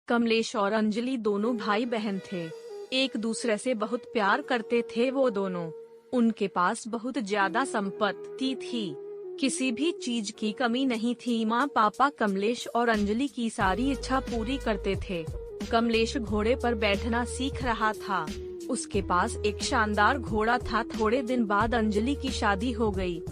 कमलेश और अंजलि दोनों भाई बहन थे। एक दूसरे से बहुत प्यार करते थे वो दोनों। उनके पास बहुत ज्यादा संपत्ति थी, किसी भी चीज की कमी नहीं थी। माँ पापा कमलेश और अंजलि की सारी इच्छा पूरी करते थे। कमलेश घोड़े पर बैठना सीख रहा था। उसके पास एक शानदार घोड़ा था। थोड़े दिन बाद अंजलि की शादी हो गई।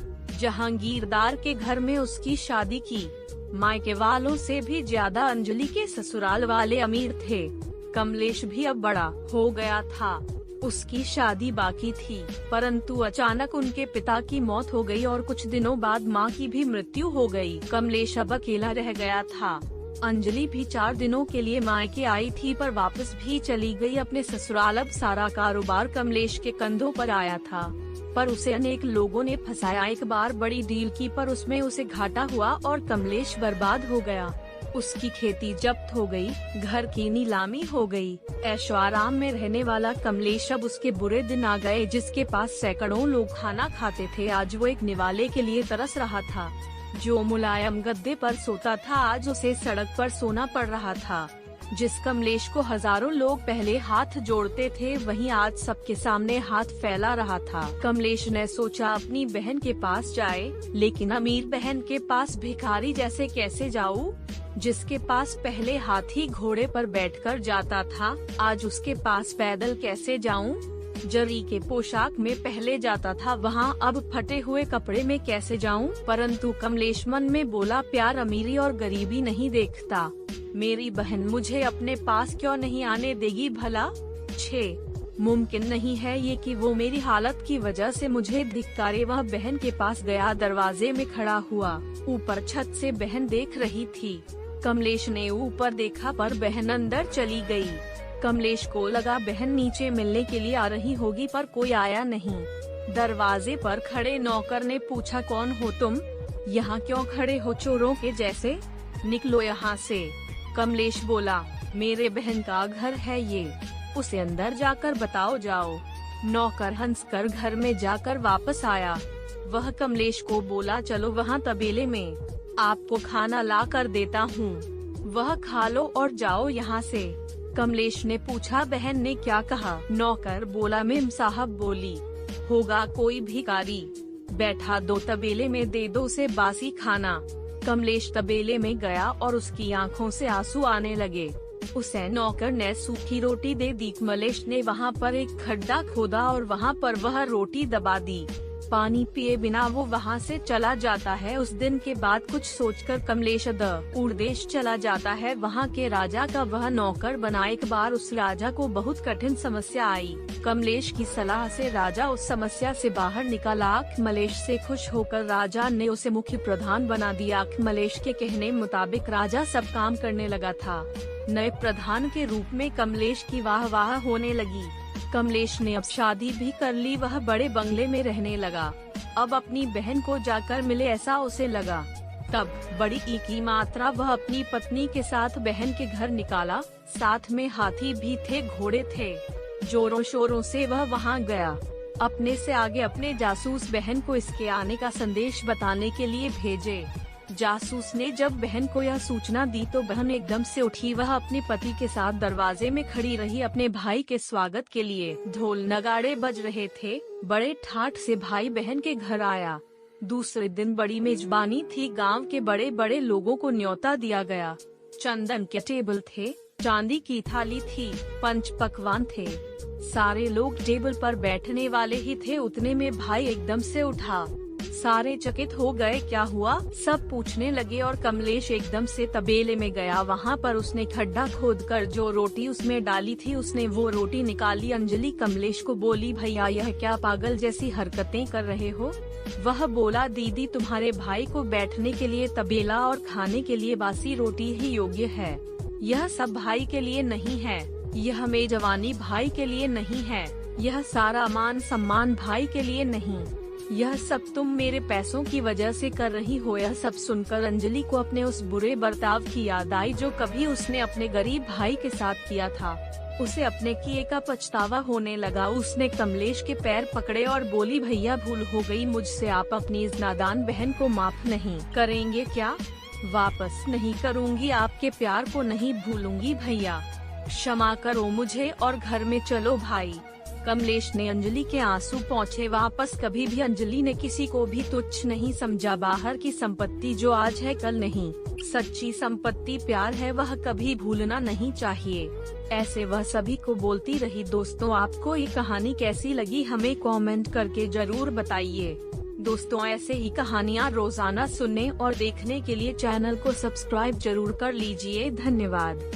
जहांगीरदार के घर में उसकी शादी की। मायके वालों से भी ज्यादा अंजलि के ससुराल वाले अमीर थे। कमलेश भी अब बड़ा हो गया था। उसकी शादी बाकी थी, परंतु अचानक उनके पिता की मौत हो गई और कुछ दिनों बाद मां की भी मृत्यु हो गई। कमलेश अब अकेला रह गया था। अंजलि भी 4 दिनों के लिए मायके आई थी, पर वापस भी चली गई अपने ससुराल। अब सारा कारोबार कमलेश के कंधों पर आया था, पर उसे अनेक लोगों ने फंसाया। एक बार बड़ी डील की, पर उसमें उसे घाटा हुआ और कमलेश बर्बाद हो गया। उसकी खेती जब्त हो गई, घर की नीलामी हो गई। ऐशो आराम में रहने वाला कमलेश अब उसके बुरे दिन आ गए। जिसके पास सैकड़ों लोग खाना खाते थे, आज वो एक निवाले के लिए तरस रहा था। जो मुलायम गद्दे पर सोता था, आज उसे सड़क पर सोना पड़ रहा था। जिस कमलेश को हजारों लोग पहले हाथ जोड़ते थे, वहीं आज सबके सामने हाथ फैला रहा था। कमलेश ने सोचा अपनी बहन के पास जाए, लेकिन अमीर बहन के पास भिखारी जैसे कैसे जाऊं? जिसके पास पहले हाथी घोड़े पर बैठकर जाता था, आज उसके पास पैदल कैसे जाऊं? जरी के पोशाक में पहले जाता था, वहाँ अब फटे हुए कपड़े में कैसे जाऊं? परंतु कमलेश मन में बोला, प्यार अमीरी और गरीबी नहीं देखता। मेरी बहन मुझे अपने पास क्यों नहीं आने देगी भला? 6 मुमकिन नहीं है ये कि वो मेरी हालत की वजह से मुझे धिक्कारे। वह बहन के पास गया, दरवाजे में खड़ा हुआ। ऊपर छत से बहन देख रही थी। कमलेश ने ऊपर देखा, पर बहन अंदर चली गई। कमलेश को लगा बहन नीचे मिलने के लिए आ रही होगी, पर कोई आया नहीं। दरवाजे पर खड़े नौकर ने पूछा, कौन हो तुम? यहाँ क्यों खड़े हो चोरों के जैसे? निकलो यहाँ से। कमलेश बोला, मेरे बहन का घर है ये, उसे अंदर जाकर बताओ जाओ। नौकर हंसकर घर में जाकर वापस आया। वह कमलेश को बोला, चलो वहाँ तबेले में, आपको खाना ला कर देता हूँ, वह खा लो और जाओ यहाँ से। कमलेश ने पूछा, बहन ने क्या कहा? नौकर बोला, मेम साहब बोली, होगा कोई भिखारी, बैठा दो तबेले में, दे दो उसे बासी खाना। कमलेश तबेले में गया और उसकी आंखों से आंसू आने लगे। उसे नौकर ने सूखी रोटी दे दी। कमलेश ने वहाँ पर एक खड्डा खोदा और वहाँ पर वह रोटी दबा दी। पानी पिए बिना वो वहाँ से चला जाता है। उस दिन के बाद कुछ सोचकर कमलेश उड़देश चला जाता है। वहाँ के राजा का वह नौकर बना। एक बार उस राजा को बहुत कठिन समस्या आई। कमलेश की सलाह से राजा उस समस्या से बाहर निकला। कमलेश से खुश होकर राजा ने उसे मुख्य प्रधान बना दिया। कमलेश के कहने मुताबिक राजा सब काम करने लगा था। नए प्रधान के रूप में कमलेश की वाह होने लगी। कमलेश ने अब शादी भी कर ली। वह बड़े बंगले में रहने लगा। अब अपनी बहन को जाकर मिले ऐसा उसे लगा। तब बड़ी की मात्रा वह अपनी पत्नी के साथ बहन के घर निकाला। साथ में हाथी भी थे, घोड़े थे। जोरों शोरों से वह वहां गया। अपने से आगे अपने जासूस बहन को इसके आने का संदेश बताने के लिए भेजे। जासूस ने जब बहन को यह सूचना दी तो बहन एकदम से उठी। वह अपने पति के साथ दरवाजे में खड़ी रही। अपने भाई के स्वागत के लिए ढोल नगाड़े बज रहे थे। बड़े ठाठ से भाई बहन के घर आया। दूसरे दिन बड़ी मेजबानी थी। गांव के बड़े बड़े लोगों को न्योता दिया गया। चंदन के टेबल थे, चांदी की थाली थी, पंच पकवान थे। सारे लोग टेबल पर बैठने वाले ही थे। उतने में भाई एकदम से उठा। सारे चकित हो गए, क्या हुआ? सब पूछने लगे और कमलेश एकदम से तबेले में गया। वहाँ पर उसने खड्डा खोदकर जो रोटी उसमें डाली थी, उसने वो रोटी निकाली। अंजलि कमलेश को बोली, भैया यह क्या पागल जैसी हरकतें कर रहे हो? वह बोला, दीदी तुम्हारे भाई को बैठने के लिए तबेला और खाने के लिए बासी रोटी ही योग्य है। यह सब भाई के लिए नहीं है। यह मेजबानी भाई के लिए नहीं है। यह सारा मान सम्मान भाई के लिए नहीं। यह सब तुम मेरे पैसों की वजह से कर रही हो। यह सब सुनकर अंजलि को अपने उस बुरे बर्ताव की याद आई जो कभी उसने अपने गरीब भाई के साथ किया था। उसे अपने किए का पछतावा होने लगा। उसने कमलेश के पैर पकड़े और बोली, भैया भूल हो गई मुझसे, आप अपनी इस नादान बहन को माफ नहीं करेंगे क्या? वापस नहीं करूँगी आपके प्यार को, नहीं भूलूंगी भैया, क्षमा करो मुझे और घर में चलो भाई। कमलेश ने अंजलि के आंसू पोंछे वापस। कभी भी अंजलि ने किसी को भी तुच्छ नहीं समझा। बाहर की संपत्ति जो आज है कल नहीं, सच्ची संपत्ति प्यार है, वह कभी भूलना नहीं चाहिए, ऐसे वह सभी को बोलती रही। दोस्तों, आपको ये कहानी कैसी लगी हमें कमेंट करके जरूर बताइए। दोस्तों, ऐसे ही कहानियाँ रोजाना सुनने और देखने के लिए चैनल को सब्सक्राइब जरूर कर लीजिए। धन्यवाद।